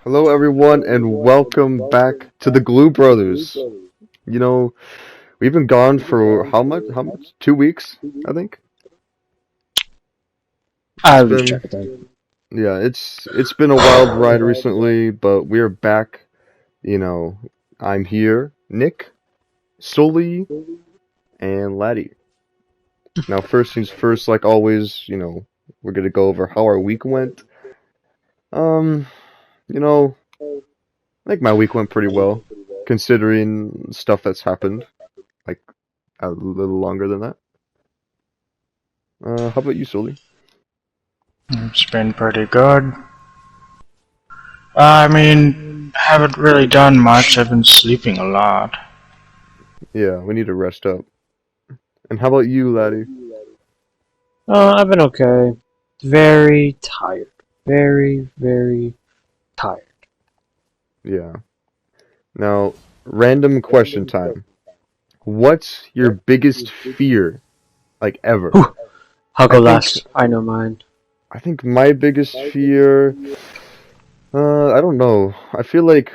Hello, everyone, and welcome back to the Glue Brothers. You know, we've been gone for how much? How much? 2 weeks, I think. I It's lose been, track of time. yeah, it's been a wild ride recently, but we're back. You know, I'm here, Nick, Sully, and Laddie. Now, first things first, like always, we're gonna go over how our week went. Um, you know, I think my week went pretty well, considering stuff that's happened. Like a little longer than that. How about you, Sully? It's been pretty good. Haven't really done much. I've been sleeping a lot. Yeah, we need to rest up. And how about you, Laddie? I've been okay. Very tired. Very, very tired. Yeah. Now, random question time. What's your biggest fear, like ever? Whew. I'll I go think last. I know mine. I think my biggest fear, I don't know. I feel like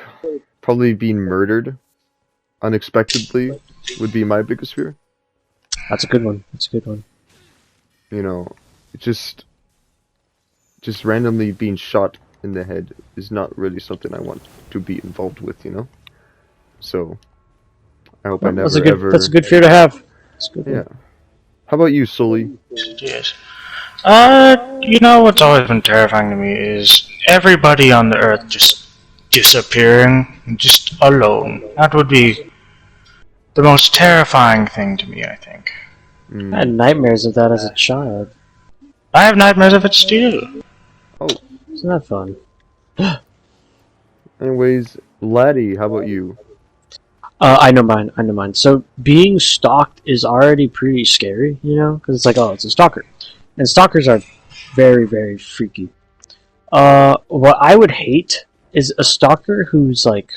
probably being murdered unexpectedly would be my biggest fear. That's a good one. That's a good one. You know, just just randomly being shot in the head is not really something I want to be involved with. So I hope I Well, that's a never good. That's a ever. good fear to have. That's a good Yeah. one. How about you, Sully? Yes. What's always been terrifying to me is everybody on the Earth just disappearing, just alone. That would be the most terrifying thing to me, I think. I had Mm. nightmares of that as a child. I have nightmares of it still. Oh, Isn't that fun? anyways, Laddie, how about you? I know mine. I know mine. So being stalked is already pretty scary, because it's like, oh, it's a stalker, and stalkers are very, very freaky. What I would hate is a stalker who's like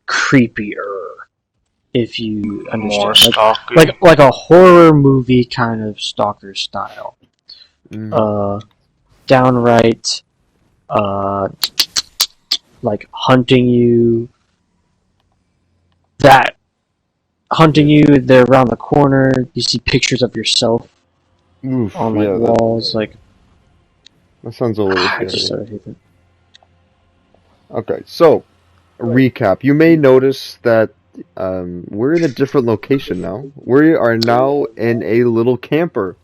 creepier, if you More understand, stalking. like a horror movie kind of stalker style. Mm. Uh, Downright, uh, like that hunting Yeah. you. They're around the corner. You see pictures of yourself Oof. on like Yeah, walls. Like that sounds a little I just scary. sort of hate it. Okay, so a recap. You may notice that we're in a different location now. We are now in a little camper.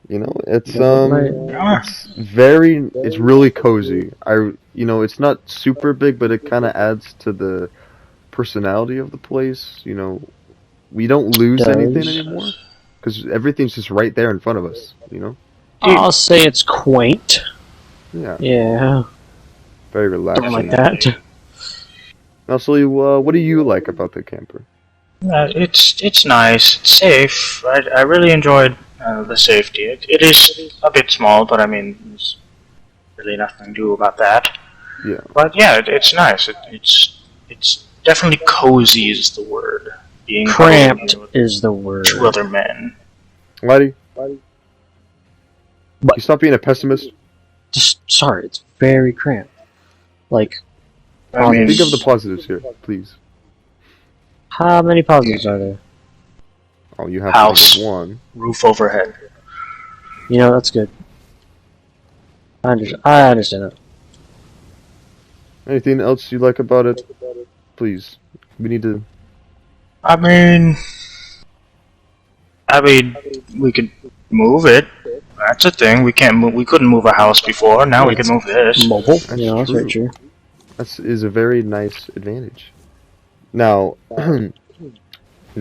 It's That might. Ah, it's really cozy. It's not super big, but it kind of adds to the personality of the place. We don't lose anything Does. anymore because everything's just right there in front of us. I'll say it's quaint. Yeah, Yeah, very something like relaxing. that. Now, Sully, what do you like about the camper? it's nice. It's safe. I really enjoyed the safety. It is a bit small, but there's really nothing to do about that. Yeah. But yeah, it's nice. It's definitely cozy is the word. Being huddled Cramped in with is the word. two other men. Laddie, you What? stop being a pessimist. Just sorry, it's very cramped. Like, I mean, Think of the positives here, please. how many positives are there? Oh, you have House. to think of one. roof overhead. That's good. I understand it. Anything else you like about it? Please. We need to. I mean, we could move it. That's a thing. We can't move. We couldn't move a house before. Now we can move this. Mobile. That's That's very true. true. That is a very nice advantage. Now,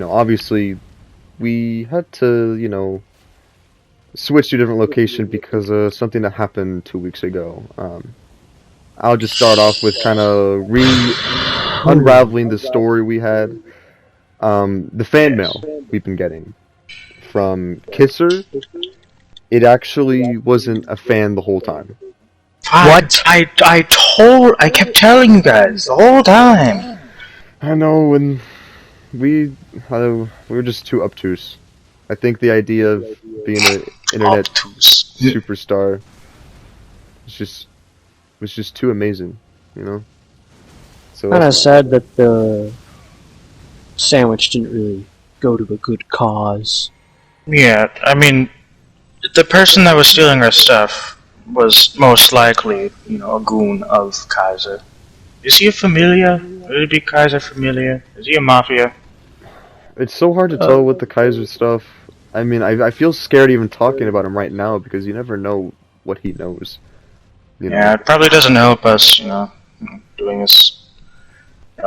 obviously, we had to, switch to a different location because of something that happened 2 weeks ago. I'll just start off with kind of unraveling the story we had. The fan mail we've been getting from Kisser. It actually wasn't a fan the whole time. What? I kept telling you guys the whole time. I know when we were just too obtuse. I think the idea of being an internet Obtuse. superstar was just too amazing. you know. So Kind of that's sad that the sandwich didn't really go to a good cause. Yeah, I mean, the person that was stealing our stuff was most likely, a goon of Kaiser. Is he a familia? Would it be Kaiser familia? Is he a mafia? it's so hard to Uh, tell with the Kaiser stuff. I mean, I feel scared even talking about him right now because you never know what he knows. You Yeah, know. it probably doesn't help us, doing this,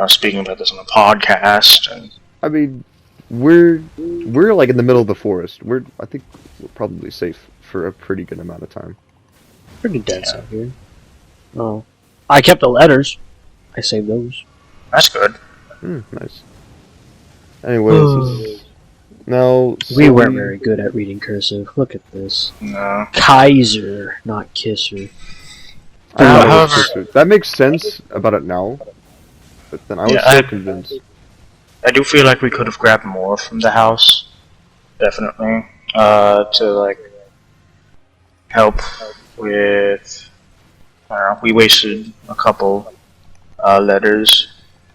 speaking about this on a podcast. And I mean, we're like in the middle of the forest. I think we're probably safe for a pretty good amount of time. Pretty dense out here. Oh, I kept the letters. I saved those. that's good. Nice. Anyways, now We weren't very good at reading cursive. Look at this. No. Kaiser, not Kisser. I thought it was However- Kisser. That makes sense about it now, but then I was Yeah, so I- convinced. I do feel like we could have grabbed more from the house, definitely, to like help with. I don't know. We wasted a couple letters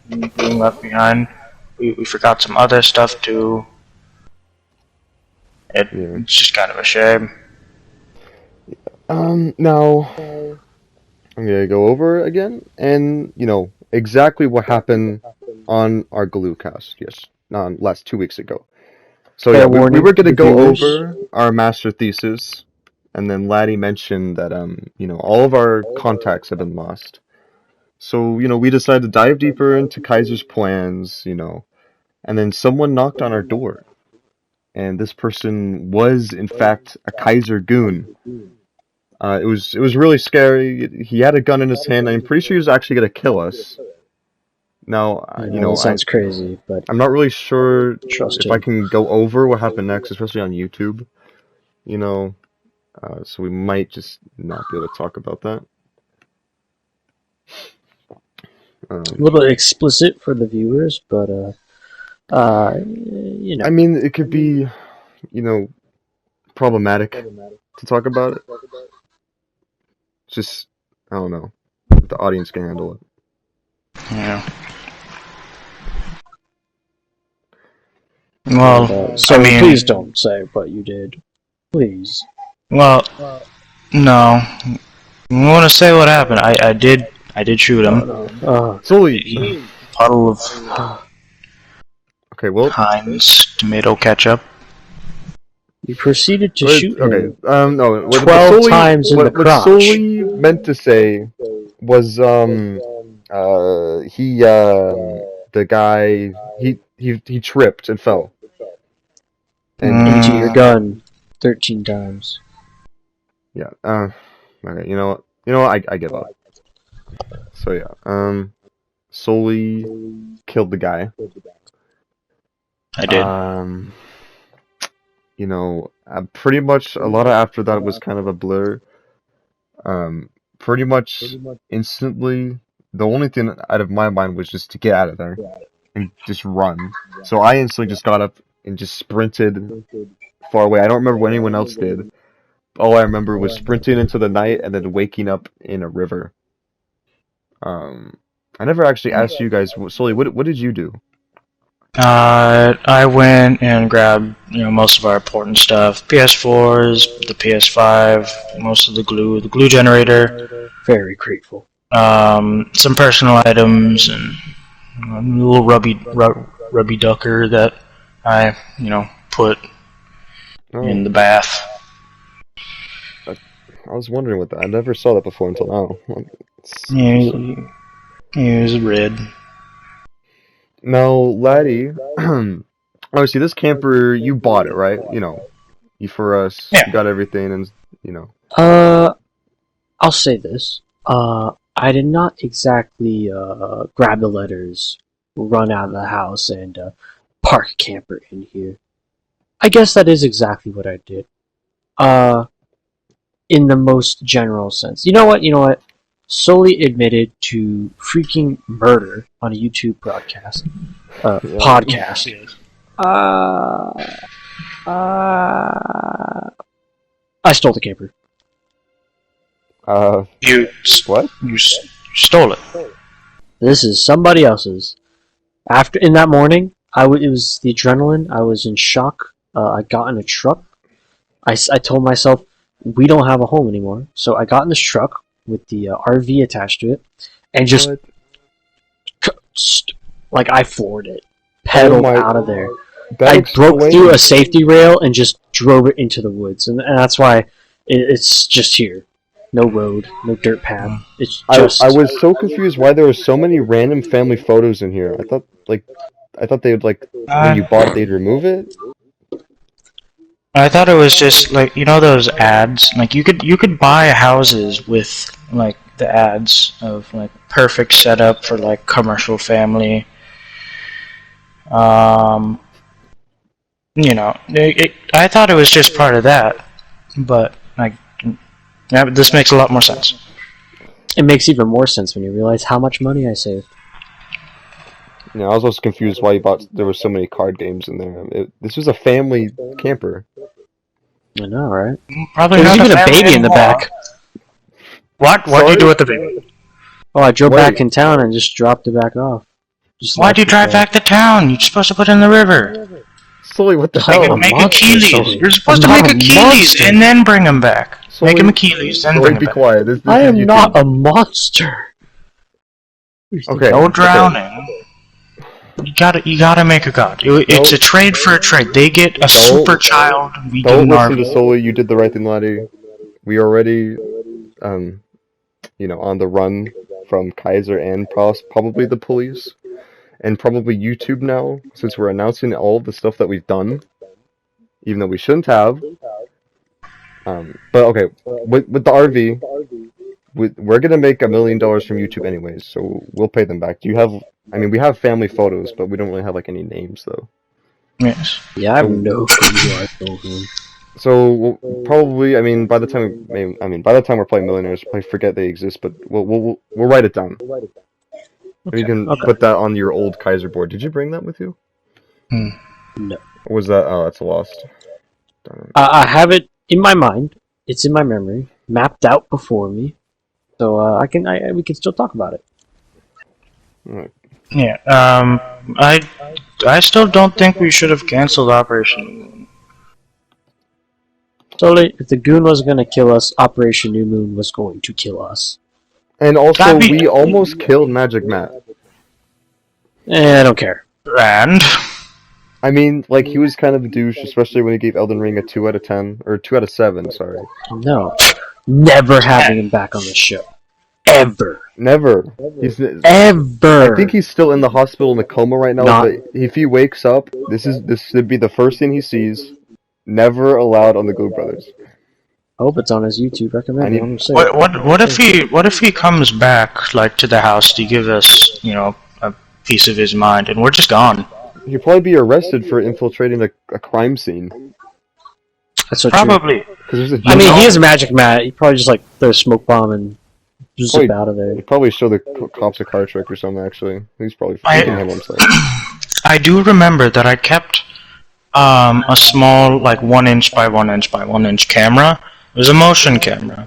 being left behind. We forgot some other stuff too. Yeah. It's just kind of a shame. Now I'm gonna go over again, and exactly what happened on our Glue cast. Yes, on last 2 weeks ago. So Fair yeah, we warning were gonna to go viewers. over our master thesis, and then Laddie mentioned that all of our contacts have been lost. So we decided to dive deeper into Kaiser's plans, and then someone knocked on our door, and this person was in fact a Kaiser goon. It was really scary. He had a gun in his hand. I'm pretty sure he was actually gonna kill us. Now, That sounds crazy, but I'm not really sure trust if I him. can go over what happened next, especially on YouTube. So we might just not be able to talk about that. A little explicit for the viewers, but I mean, it could be, problematic to talk about it. Just, I don't know, if the audience can handle it. Yeah. Well, so I mean, please don't say what you did. Please. Well, no. I want to say what happened. I did shoot him. Sully! Puddle of Okay, well, Heinz tomato ketchup. You proceeded to Wait, shoot okay, him no. 12 times in the what crotch. Sully meant to say was, the guy, he tripped and fell. And into your gun 13 times. yeah, okay, you know what, I give up. So yeah, Sully killed the guy. I did. Pretty much a lot of after that was kind of a blur. Pretty much instantly, the only thing out of my mind was just to get out of there and just run. So I instantly just got up and just sprinted far away. I don't remember what anyone else did. All I remember was sprinting into the night and then waking up in a river. I never actually asked you guys, Sully, what did you do? I went and grabbed, most of our important stuff. PS4s, the PS5, most of the glue generator, Very grateful. some personal items, and a little rubby ducker that I, put in the bath. I was wondering what that. I never saw that before until now. Yeah, it was red. Now, Laddie, obviously this camper, you bought it, right? You for us, Yeah. you got everything, and I'll say this. I did not exactly grab the letters, run out of the house, and park a camper in here. I guess that is exactly what I did. In the most general sense. You know what? Solely admitted to freaking murder on a YouTube broadcast. Podcast. I stole the camper. You What? stole it. This is somebody else's. After in that morning, it was the adrenaline. I was in shock. I got in a truck. I told myself we don't have a home anymore, so I got in this truck with the RV attached to it, and just like I floored it, pedaled out of there. I broke through a safety rail and just drove it into the woods, and that's why it's just here. No road, no dirt path. It's just. I was so confused why there were so many random family photos in here. I thought they would when you bought it, they'd remove it. I thought it was just like, you know those ads? Like you could buy houses with like the ads of like perfect setup for like commercial family. You know, I thought it was just part of that, but like, yeah, this makes a lot more sense. It makes even more sense when you realize how much money I saved. Yeah, I was also confused why you bought. There were so many card games in there. This was a family camper. I know, right? Probably There's not even a baby in the anymore. back. What? What'd you do with the baby? Oh, I drove back in town and just dropped it back off. Why'd you drive back to town? You're supposed to put it in the river. Sully, what the hell? Make Achilles. You're supposed to make Achilles and then bring him back. Make him Achilles, then bring him be back. quiet. This I is am YouTube. not a monster. Okay. No drowning. You gotta make a god. It's a trade for a trade. They get a super child. We Don't get listen to Sully. You did the right thing, laddie. We already, on the run from Kaiser and probably the police, and probably YouTube now, since we're announcing all the stuff that we've done, even though we shouldn't have. But okay, with the RV, we're gonna make $1 million from YouTube anyways, so we'll pay them back. Do you have? I mean, we have family photos, but we don't really have like any names though. Yes. Yeah, I have no clue who I told him. So we'll probably, by the time we're playing Millionaires, probably forget they exist, but we'll write it down. Okay. You can put that on your old Kaiser board. Did you bring that with you? No. Or was that? Oh, that's lost. I have it in my mind. It's in my memory, mapped out before me, so we can still talk about it. Right. Yeah. I still don't think we should have canceled Operation. Totally. If the goon was going to kill us, Operation New Moon was going to kill us. And also, we almost killed Magic Matt. I don't care. And I mean, like, he was kind of a douche, especially when he gave Elden Ring a 2 out of 10, or 2 out of 7, sorry. No. Never having him back on the show. Ever. Never. Ever. I think he's still in the hospital in a coma right now, but if he wakes up, this should be the first thing he sees. Never allowed on the Glue Brothers. I hope it's on his YouTube recommended. What if he comes back like to the house to give us, a piece of his mind, and we're just gone? He'd probably be arrested for infiltrating a crime scene. That's so probably. True. He is a Magic Matt. He probably just throw a smoke bomb and zip out of there. He'd probably show the cops a card trick or something. Actually, he's probably freaking him himself. I do remember that I kept a small 1 inch by 1 inch by 1 inch camera. It was a motion camera,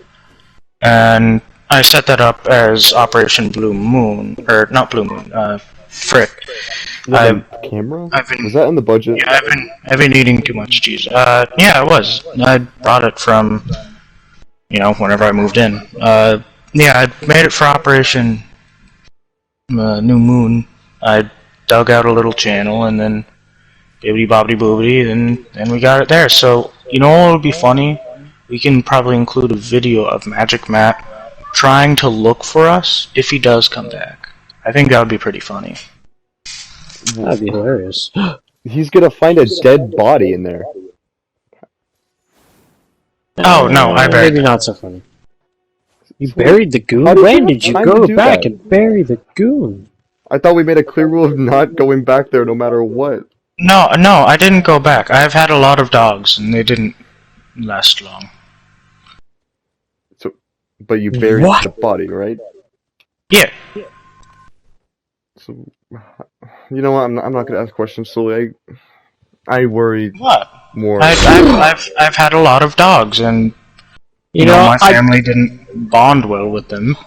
and I set that up as Operation Blue Moon, or not Blue Moon, frick. Camera? Was that in the budget? Yeah, I've been eating too much cheese. Yeah, it was. I brought it from, whenever I moved in. Yeah, I made it for Operation New Moon. I dug out a little channel, and then bibbidi bobbidi boobidi, and we got it there. So, what would be funny? We can probably include a video of Magic Matt trying to look for us if he does come back. I think that would be pretty funny. That'd be hilarious. He's gonna find a dead body in there. Oh, no, I buried Maybe not so funny. You buried the goon? When did you go back and bury the goon? I thought we made a clear rule of not going back there no matter what. No, I didn't go back. I've had a lot of dogs, and they didn't last long. But you buried the body, right? Yeah. So, you know what? I'm not gonna ask questions. So I worry more. I've had a lot of dogs, and my family didn't bond well with them.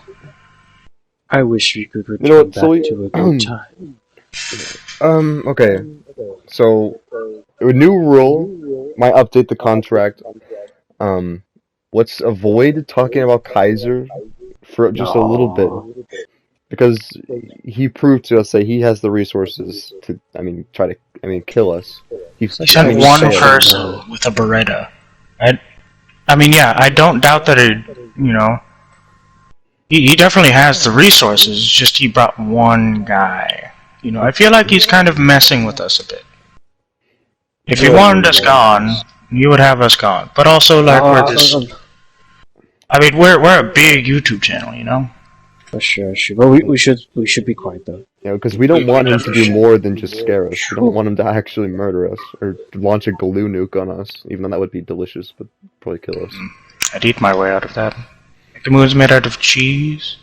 I wish we could return You know what, back Sully? to a good time. Okay. So, a new rule might update the contract. Let's avoid talking about Kaiser for just a little bit. Aw. Because he proved to us that he has the resources to, kill us. He sent he one failed. person with a Beretta. I mean, yeah, I don't doubt that he definitely has the resources, it's just he brought one guy. I feel like he's kind of messing with us a bit. If he wanted us gone, he would have us gone. But also, like, we're a big YouTube channel, For sure. But we should be quiet though. Yeah, because we don't want him to do more than just scare us. We don't want him to actually murder us or launch a glue nuke on us, even though that would be delicious, but probably kill us. I'd eat my way out of that. Like the moon's made out of cheese.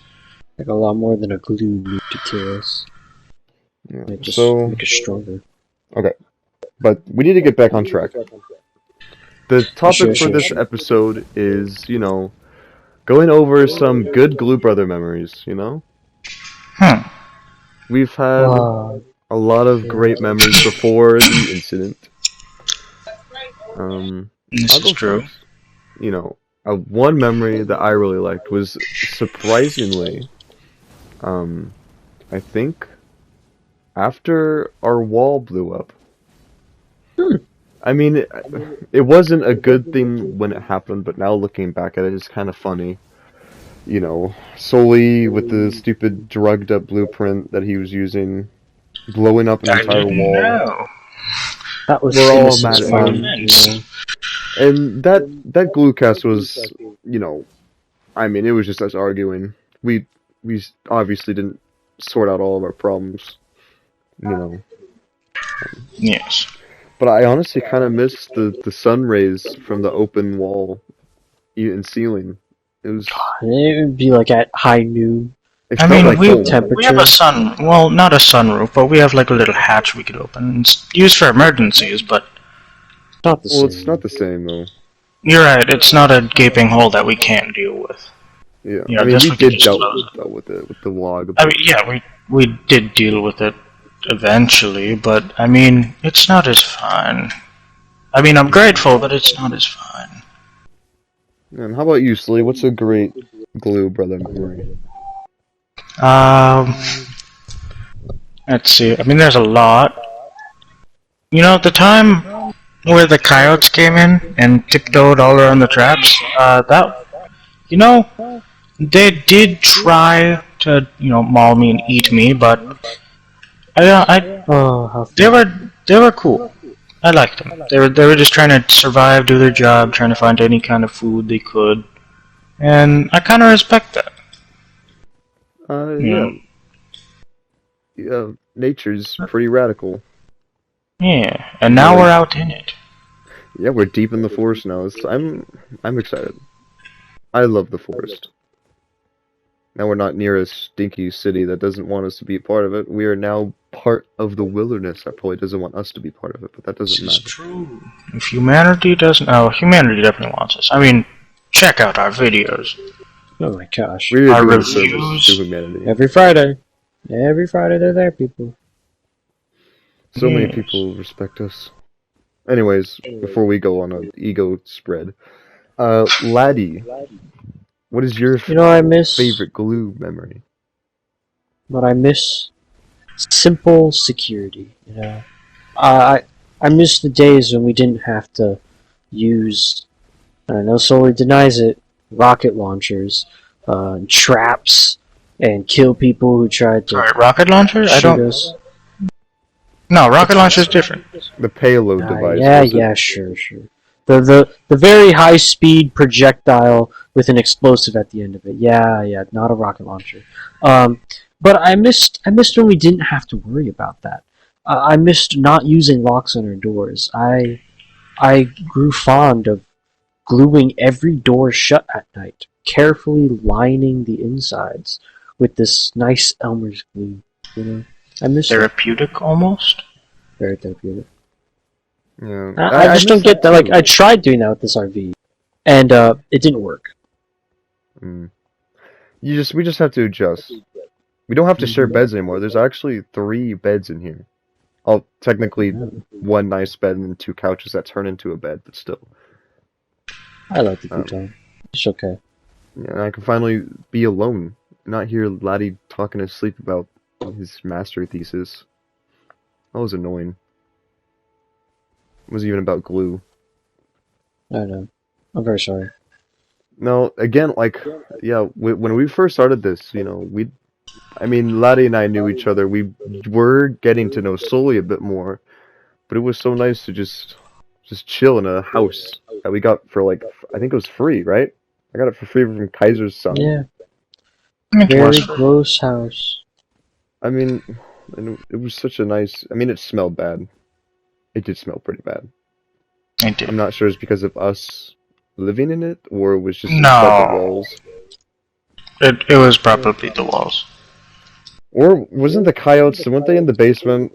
Like a lot more than a glue need to kill us. Yeah. Like just So, make us stronger. okay. But we need to get back on track. The topic for this episode is, going over some good Glue Brother memories, We've had a lot of great memories before the incident. This is true. One memory that I really liked was surprisingly, I think, after our wall blew up. I mean, it wasn't a good thing when it happened, but now looking back at it, it's kind of funny. Sully with the stupid drugged up blueprint that he was using, blowing up an entire wall. Know. That was We're all mad at fun. him. And that glue cast was, it was just us arguing. We obviously didn't sort out all of our problems, Yes. But I honestly kind of missed the sun rays from the open wall and ceiling. It would be like at high noon. It I felt mean, like we home. have a not a sunroof, but we have like a little hatch we could open. It's used for emergencies, but Not the same. It's not the same though. you're right, it's not a gaping hole that we can't deal with. Yeah, Yeah, I mean, this we would be did deal explosive. with it with the log. I mean, yeah, we did deal with it eventually, but I mean, it's not as fun. I mean, I'm grateful, but it's not as fun. And how about you, Slee? What's a great Glue Brother memory? Let's see. I mean, there's a lot. The time where the coyotes came in and tiptoed all around the traps, they did try to, maul me and eat me, but How they were cool. I liked them. They were just trying to survive, do their job, trying to find any kind of food they could, and I kind of respect that. Yeah, nature's pretty radical. Yeah, and now we're out in it. Yeah, we're deep in the forest now. I'm excited. I love the forest. Now we're not near a stinky city that doesn't want us to be a part of it. We are now part of the wilderness that probably doesn't want us to be part of it, but that doesn't This is matter. true. If humanity doesn't... Oh, humanity definitely wants us. I mean, check out our videos. Oh my gosh. We're Our doing a service reviews. to humanity. Every Friday. Every Friday they're there, people. So many Yes. people respect us. Anyways, before we go on an ego spread, Laddie, what is your I miss favorite Glue memory? But I miss simple security, I miss the days when we didn't have to use, I know Sully denies it, rocket launchers, traps, and kill people who tried to Sorry, rocket launcher? shoot us. No, rocket launcher is different. The payload device. was it? Sure. The very high speed projectile with an explosive at the end of it. Yeah, not a rocket launcher. But I missed when we didn't have to worry about that. I missed not using locks on our doors. I grew fond of gluing every door shut at night, carefully lining the insides with this nice Elmer's glue. I miss it. Therapeutic, almost? Very therapeutic. Yeah. I just don't miss get that. Like, too. I tried doing that with this RV, and it didn't work. We just have to adjust. We don't have to share beds anymore. There's actually 3 beds in here. Oh, technically, one nice bed and then 2 couches that turn into a bed, but still. I like the good time. It's okay. Yeah, and I can finally be alone, not hear Laddie talking in his sleep about his master thesis. That was annoying. It wasn't even about glue. I know. I'm very sorry. No, again, like, yeah, when we first started this, Laddie and I knew each other. We were getting to know Sully a bit more, but it was so nice to just chill in a house that we got for like, I think it was free, right? I got it for free from Kaiser's son. Yeah. It Very was. gross house. I mean, and it was such a nice. I mean, it smelled bad. It did smell pretty bad. It did. I'm not sure it's because of us living in it, or it was just No. inside the walls. It was probably the walls. Or wasn't the coyotes? Weren't they in the basement?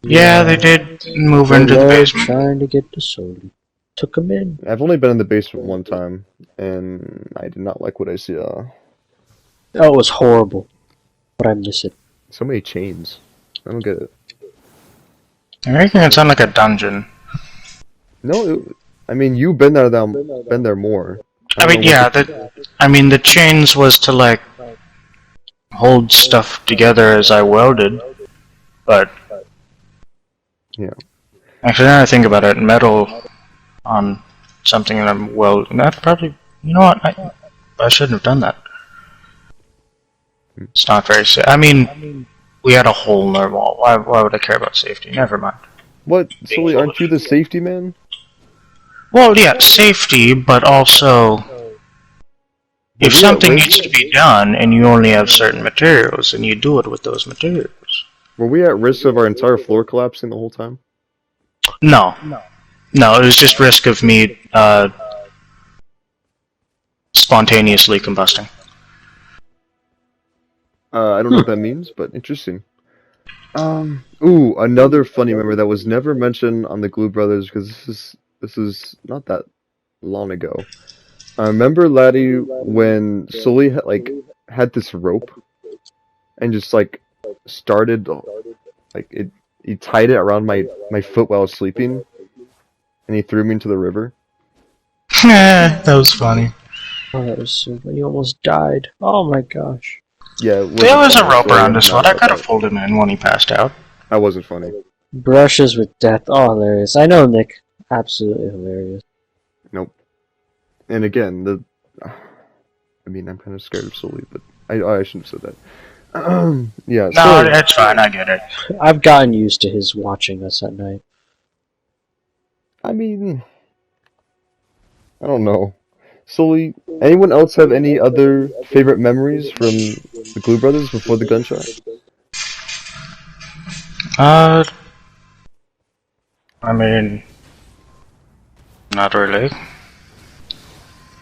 Yeah, they did move into the They were basement. trying to get to Sully. Took him in. I've only been in the basement one time, and I did not like what I saw. Oh, it was horrible. But I miss it. So many chains. I don't get it. You're making it sound like a dungeon. No, you've been there. Been there more. I mean, yeah, the chains was to like hold stuff together as I welded, but Yeah. actually, now I think about it, metal on something that I'm welding, that probably, you know what, I shouldn't have done that. It's not very safe. I mean, we had a hole in our wall. Why would I care about safety? Never mind. What? Sully, aren't you the safety man? Well, yeah, safety, but also if Yeah, something wait. needs to be done and you only have certain materials, and you do it with those materials. Were we at risk of our entire floor collapsing the whole time? No, it was just risk of me spontaneously combusting. I don't know what that means, but interesting. Ooh, another funny memory that was never mentioned on the Glue Brothers because this is not that long ago. I remember Laddie when Sully had this rope and just started he tied it around my foot while I was sleeping and he threw me into the river. That was funny. Oh, that was so. You almost died. Oh my gosh. Yeah, it There was a wasn't rope funny, around his so foot. I not could have that- pulled him in when he passed out. That wasn't funny. Brushes with death. Oh, hilarious. I know, Nick. Absolutely hilarious. Nope. And again, I'm kind of scared of Sully, but I shouldn't have said that. Yeah. No, so, it's fine. I get it. I've gotten used to his watching us at night. I don't know. Sully, anyone else have any other favorite memories from the Glue Brothers before the gunshot? I mean, not really.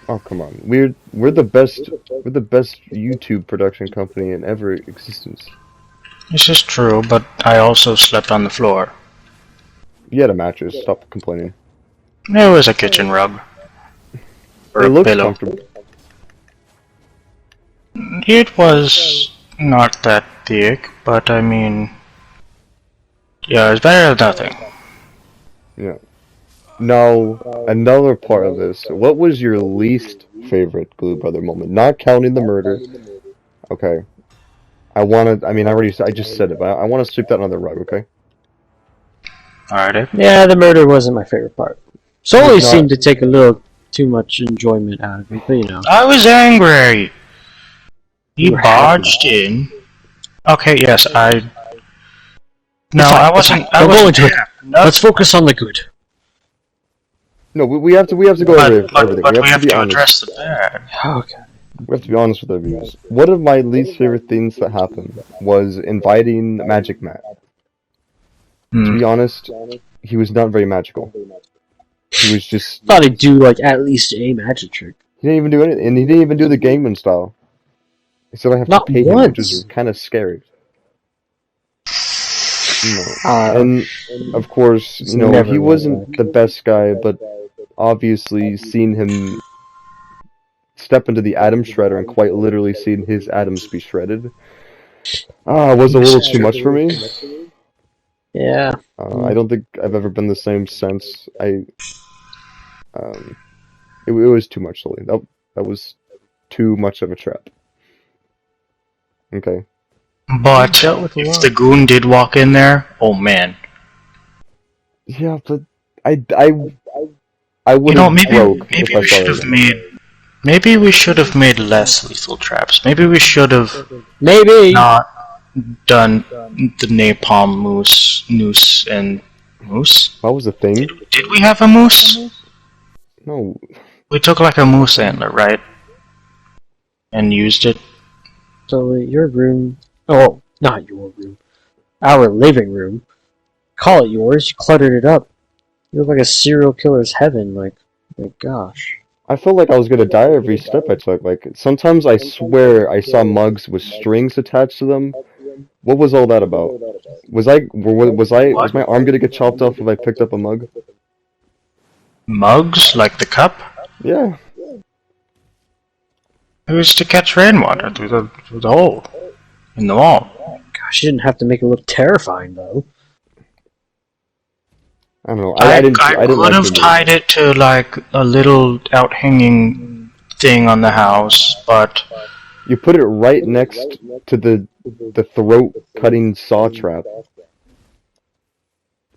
Oh come on, we're the best YouTube production company in ever existence. This is true, but I also slept on the floor. You had a mattress. Stop complaining. It was a kitchen rug. Or It a looks pillow. comfortable. It was not that thick, but I mean, yeah, it's better than nothing. Yeah. Now, another part of this. What was your least favorite Glue Brother moment? Not counting the murder. Okay. I just said it, but I want to sweep that under the rug, okay? Alrighty. Yeah, the murder wasn't my favorite part. Sully It's not- seemed to take a little too much enjoyment out of it, but you know. I was angry. He You were barged in. Okay, yes, No, It's fine, I it's wasn't. fine. I Don't go wasn't. into it. No, Let's focus on the good. No, we have to go over everything. but we have be to honest. address the bad. Okay. We have to be honest with our viewers. One of my least favorite things that happened was inviting Magic Matt. To Hmm. be honest, he was not very magical. He was just Thought he'd do at least a magic trick. he didn't even do anything, and he didn't even do the Gangman style. He said I have Not to pay him, which once. is kind of scary. No. Uh, And of course, It's never he like wasn't that. the best guy, but obviously seeing him step into the atom shredder and quite literally seen his atoms be shredded. Was a little too much for me. Yeah. I don't think I've ever been the same since. It was too much, Sully. That was too much of a trap. Okay. But Dealt with a if lot. the goon did walk in there, oh man. Yeah, but I would You know, have maybe broke maybe if I we saw should that have again. made less lethal traps. Maybe we should have Maybe. not done the napalm noose and moose. That was a thing? Did we have a moose? No. We took like a moose antler, right? And used it. So your room. Oh, not your room. Our living room. Call it yours. You cluttered it up. You look like a serial killer's heaven. Like, my gosh. I felt like I was gonna die every step I took. Like, sometimes I swear I saw mugs with strings attached to them. What was all that about? Was my arm gonna get chopped off if I picked up a mug? Mugs, like the cup? Yeah. It was to catch rainwater through the hole in the wall. Gosh, you didn't have to make it look terrifying, though. I don't know. I didn't could like have the tied it to like a little outhanging thing on the house, but You put it right next to the throat cutting saw trap.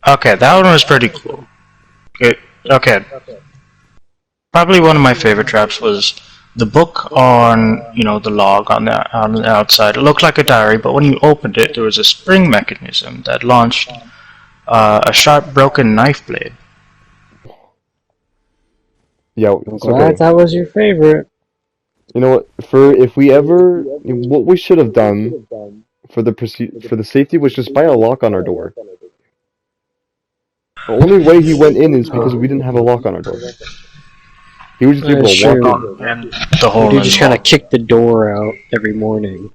okay, that one was pretty cool. Okay, probably one of my favorite traps was the book on, the log on the outside. It looked like a diary, but when you opened it, there was a spring mechanism that launched a sharp broken knife blade. Yeah, I'm it's glad okay. that was your favorite. You know what? What we should have done for the safety was just buy a lock on our door. The only way he went in is because we didn't have a lock on our door. He was just able That's to walk true. in. And the You hole do in just the kind wall. of kick the door out every morning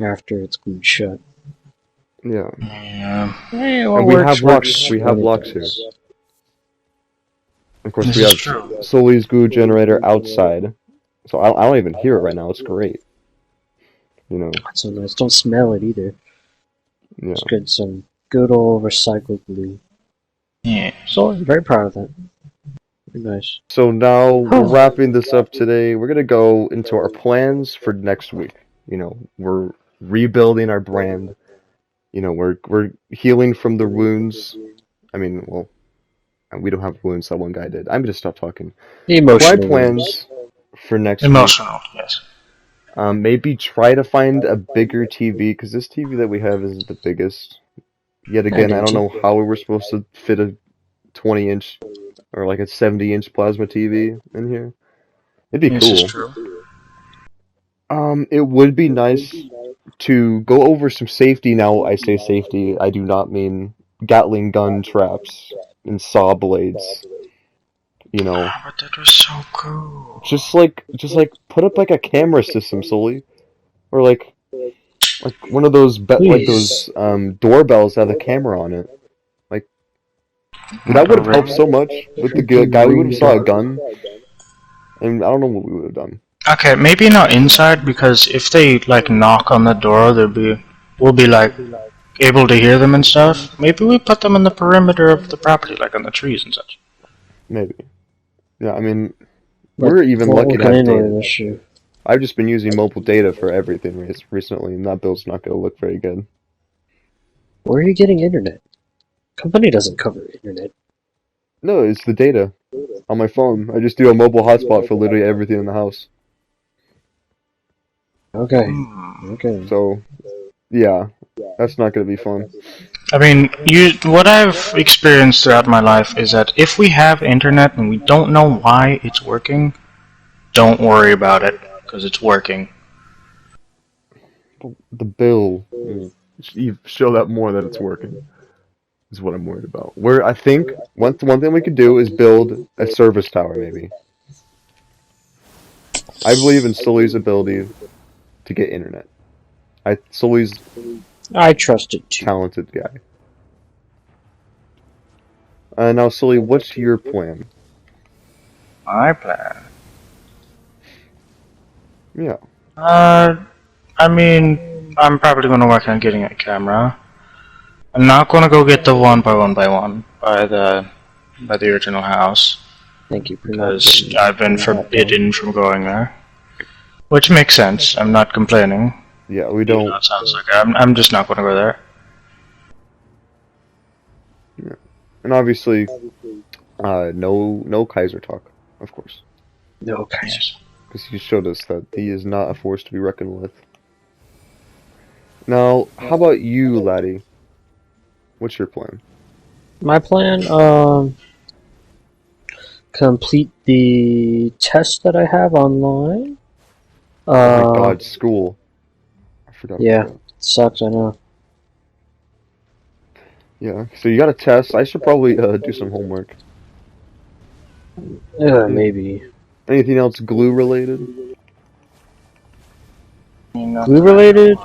after it's glued shut. Yeah. Yeah. Hey, what And we works, have locks. works We have when it locks here. does. Of course, This we is have true. Sully's goo generator outside, so I don't even hear it right now. It's great. You know. That's so nice. Don't smell it either. Yeah. It's good. Some good old recycled glue. Yeah. So I'm very proud of that. Very nice. So now we're wrapping this up today. We're gonna go into our plans for next week. You know, we're rebuilding our brand. You know, we're healing from the wounds. I mean, well, we don't have wounds. That one guy did. I'm gonna stop talking. My Emotional. plans for next week. Emotional, yes. Maybe try to find a bigger TV because this TV that we have isn't the biggest. Yet again, I don't know how we were supposed to fit a 20-inch or like a 70-inch plasma TV in here. It'd be This is cool. true. It would be nice to go over some safety. Now, I say safety, I do not mean Gatling gun traps and saw blades. You know, But that was so cool. just like put up like a camera system, Sully, or like one of those doorbells that have a camera on it. Like that would have helped so much with the guy. We would have saw a gun, and I don't know what we would have done. Okay, maybe not inside because if they like knock on the door, we'll be like able to hear them and stuff. Maybe we put them in the perimeter of the property, like on the trees and such. Maybe. Yeah, I mean, we're even lucky to have data. Issue. I've just been using mobile data for everything recently, and that bill's not going to look very good. Where are you getting internet? Company doesn't cover internet. No, it's the data on my phone. I just do a mobile hotspot for literally everything in the house. Okay. Okay. So, yeah, that's not going to be fun. I mean, what I've experienced throughout my life is that if we have internet and we don't know why it's working, don't worry about it because it's working. The bill, you show that more that it's working, is what I'm worried about. I think one thing we could do is build a service tower, maybe. I believe in Sully's ability to get internet. Sully's I trust it too. talented guy. Now, Sully, what's your plan? My plan. Yeah. I mean, I'm probably gonna work on getting a camera. I'm not gonna go get the one by one by the original house Thank you for not because getting I've been that one. forbidden from going there, which makes sense. I'm not complaining. Yeah, we Even don't. though it sounds like I'm just not gonna go there. And obviously, no Kaiser talk, of course, No, guys. Yes. because he showed us that he is not a force to be reckoned with. Now, how about you, laddie? What's your plan? My plan, complete the test that I have online. Oh my God, school. I forgot. yeah. About that. Sucks, I know. Yeah. So you got a test. I should probably do some homework. Maybe. Anything else glue related? Glue related?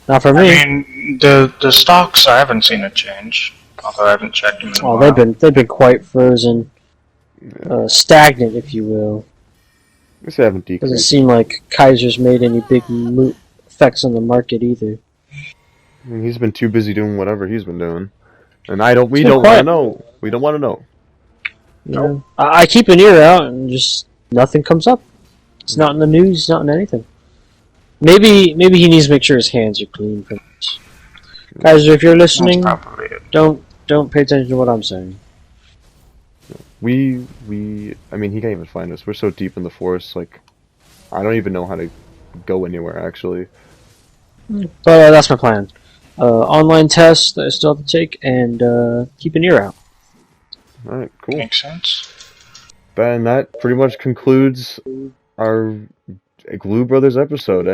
Not for me. I mean, the stocks I haven't seen a change, although I haven't checked them in a Oh, while. they've been quite frozen, stagnant, if you will. I guess I haven't Doesn't decreased. seem like Kaiser's made any big effects on the market either. I mean, he's been too busy doing whatever he's been doing, and we It's don't been want to quiet. know. We don't want to know. You know? I keep an ear out, and just nothing comes up. It's not in the news. It's not in anything. Maybe he needs to make sure his hands are clean. From this. Kaiser, if you're That's listening, probably it. don't pay attention to what I'm saying. I mean, he can't even find us. We're so deep in the forest, like, I don't even know how to go anywhere, actually. But that's my plan. Online tests that I still have to take, and keep an ear out. Alright, cool. Makes sense. Ben, that pretty much concludes our Glue Brothers episode.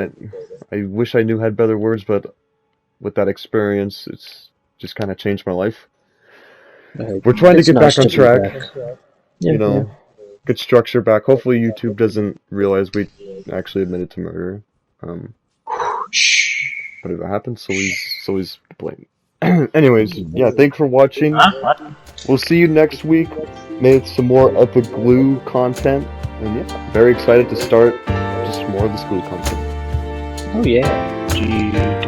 I wish I knew had better words, but with that experience, it's just kind of changed my life. We're trying to It's get nice back on to be track. back. You know, get structure back. Hopefully YouTube doesn't realize we actually admitted to murder. Shh. But if it happens, so he's blamed. Anyways, yeah, thanks for watching. Huh? What? We'll see you next week. Made some more Epic Glue content. And yeah, very excited to start just more of this glue content. Oh yeah.